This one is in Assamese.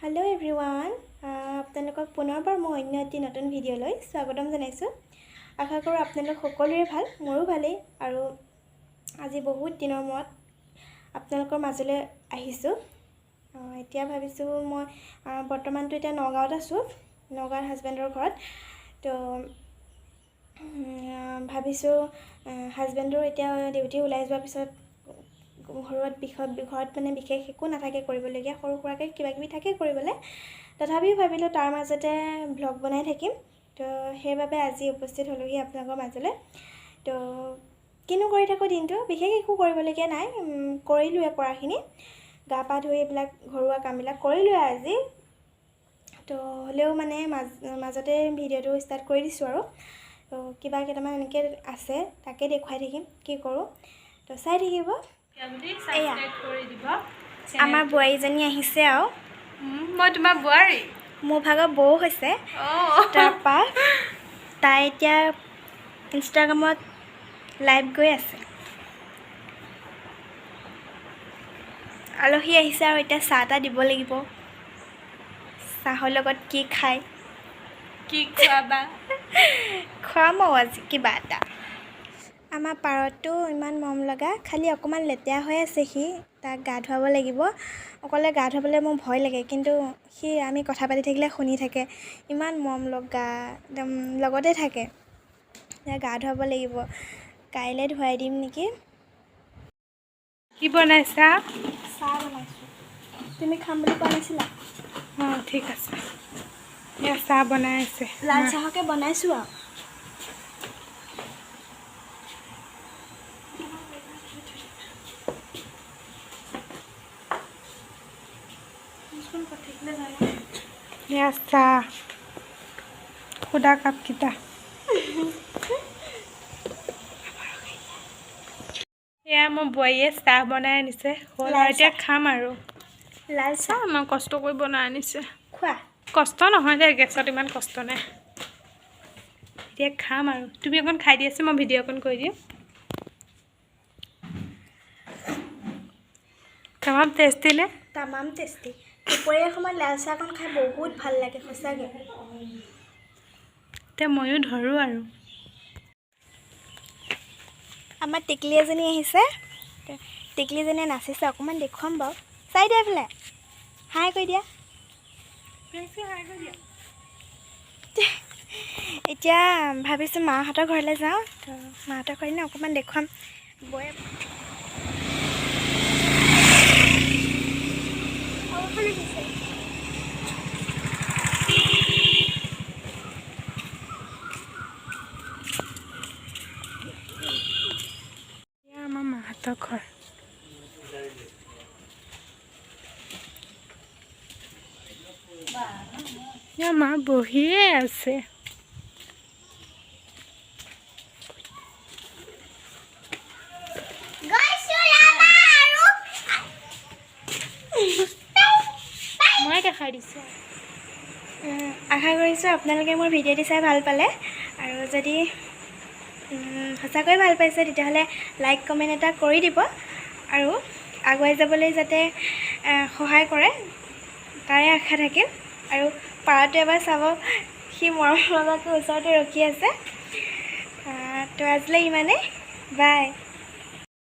हेलो एवरीवन আপোনালোকক পুনৰবাৰ মই অন্য এটি নতুন ভিডিঅ'লৈ স্বাগতম জনাইছোঁ। আশা কৰোঁ আপোনালোক সকলোৰে ভাল, মোৰো ভালেই। আৰু আজি বহুত দিনৰ মূৰত আপোনালোকৰ মাজলৈ আহিছোঁ। এতিয়া ভাবিছোঁ মই বৰ্তমানটো এতিয়া নগাঁৱত আছোঁ, নগাঁৱৰ হাজবেণ্ডৰ ঘৰত। তো ভাবিছোঁ হাজবেণ্ডৰ এতিয়া ডিউটি ওলাই যোৱাৰ পিছত ঘৰত মানে বিশেষ একো নাথাকে কৰিবলগীয়া, সৰু সুৰাকৈ কিবাকিবি থাকে কৰিবলৈ। তথাপিও ভাবিলোঁ তাৰ মাজতে ব্লগ বনাই থাকিম। তো সেইবাবে আজি উপস্থিত হ'লোহি আপোনালোকৰ মাজলৈ। তো কিনো কৰি থাকোঁ দিনটো, বিশেষ একো কৰিবলগীয়া নাই। কৰিলোৱে পৰাখিনি, গা পা ধুই এইবিলাক ঘৰুৱা কামবিলাক কৰিলোৱে আজি। তো হ'লেও মানে মাজতে ভিডিঅ'টো ষ্টাৰ্ট কৰি দিছোঁ আৰু। তো কিবা কেইটামান এনেকৈ আছে, তাকে দেখুৱাই থাকিম কি কৰোঁ। তো চাই থাকিব। এয়া আমাৰ বোৱাৰীজনী আহিছে আৰু মই তোমাৰ বোৱাৰী, মোৰ ভাগৰ বৌ হৈছে। তাৰপৰা তাই এতিয়া ইনষ্টাগ্ৰামত লাইভ গৈ আছে। আলহী আহিছে আৰু এতিয়া চাহ তাহ দিব লাগিব। চাহৰ লগত কি খায়, কি খোৱাবা? খুৱাম আৰু আজি কিবা এটা। আমাৰ পাৰটো ইমান মৰম লগা, খালি অকণমান লেতেৰা হৈ আছে। সি তাক গা ধুৱাব লাগিব। অকলে গা ধুৱাবলৈ মোৰ ভয় লাগে, কিন্তু সি আমি কথা পাতি থাকিলে শুনি থাকে। ইমান মৰম লগা, একদম লগতে থাকে। এতিয়া গা ধুৱাব লাগিব, কাইলৈ ধুৱাই দিম নেকি। কি বনাইছা? চাহ বনাইছোঁ। তুমি খাম বুলি কোৱা নাছিলা? অঁ ঠিক আছে, এয়া চাহ বনাই আছে। লাল চাহকে বনাইছোঁ আৰু। এয়া চাহ, সুদা কাপকেইটা। এয়া মোৰ বোৱাৰীয়ে চাহ বনাই আনিছে, হ'ল আৰু এতিয়া খাম আৰু। লাল চাহ আমাৰ কষ্ট কৰি বনাই আনিছে। খোৱা। কষ্ট নহয় দে, গেছত ইমান কষ্ট নাই। এতিয়া খাম আৰু। তুমি অকণ খাই দি আছোঁ, মই ভিডিঅ' অকণ কৰি দিম। তামাম টেষ্টি নে? তামাম টেষ্টি। দুপৰীয়া সময়ত লাল চাহকণ খাই বহুত ভাল লাগে সঁচাকৈ। এতিয়া ময়ো ধৰোঁ আৰু। আমাৰ টিকলি এজনী আহিছে, টিকলিজনীয়ে নাচিছে। অকণমান দেখুৱাম বাৰু, চাই দিয়া এইফালে, হাই কৰি দিয়া। এতিয়া ভাবিছোঁ মাহঁতৰ ঘৰলৈ যাওঁ। তো মাহঁতৰ ঘৰলৈ অকণমান দেখুৱাম। বৌয়ে এয়া আমাৰ মাহঁতৰ ঘৰ। এয়া মা বহিয়ে আছে। মই দেখাই দিছোঁ। আশা কৰিছোঁ আপোনালোকে মোৰ ভিডিঅ'টি চাই ভাল পালে। আৰু যদি সঁচাকৈ ভাল পাইছে তেতিয়াহ'লে লাইক কমেণ্ট এটা কৰি দিব, আৰু আগুৱাই যাবলৈ যাতে সহায় কৰে তাৰে আশা থাকিল। আৰু পাৰাটো এবাৰ চাব, সি মৰম লগাকৈ ওচৰতে ৰখি আছে। তো আজিলৈ ইমানেই, বাই।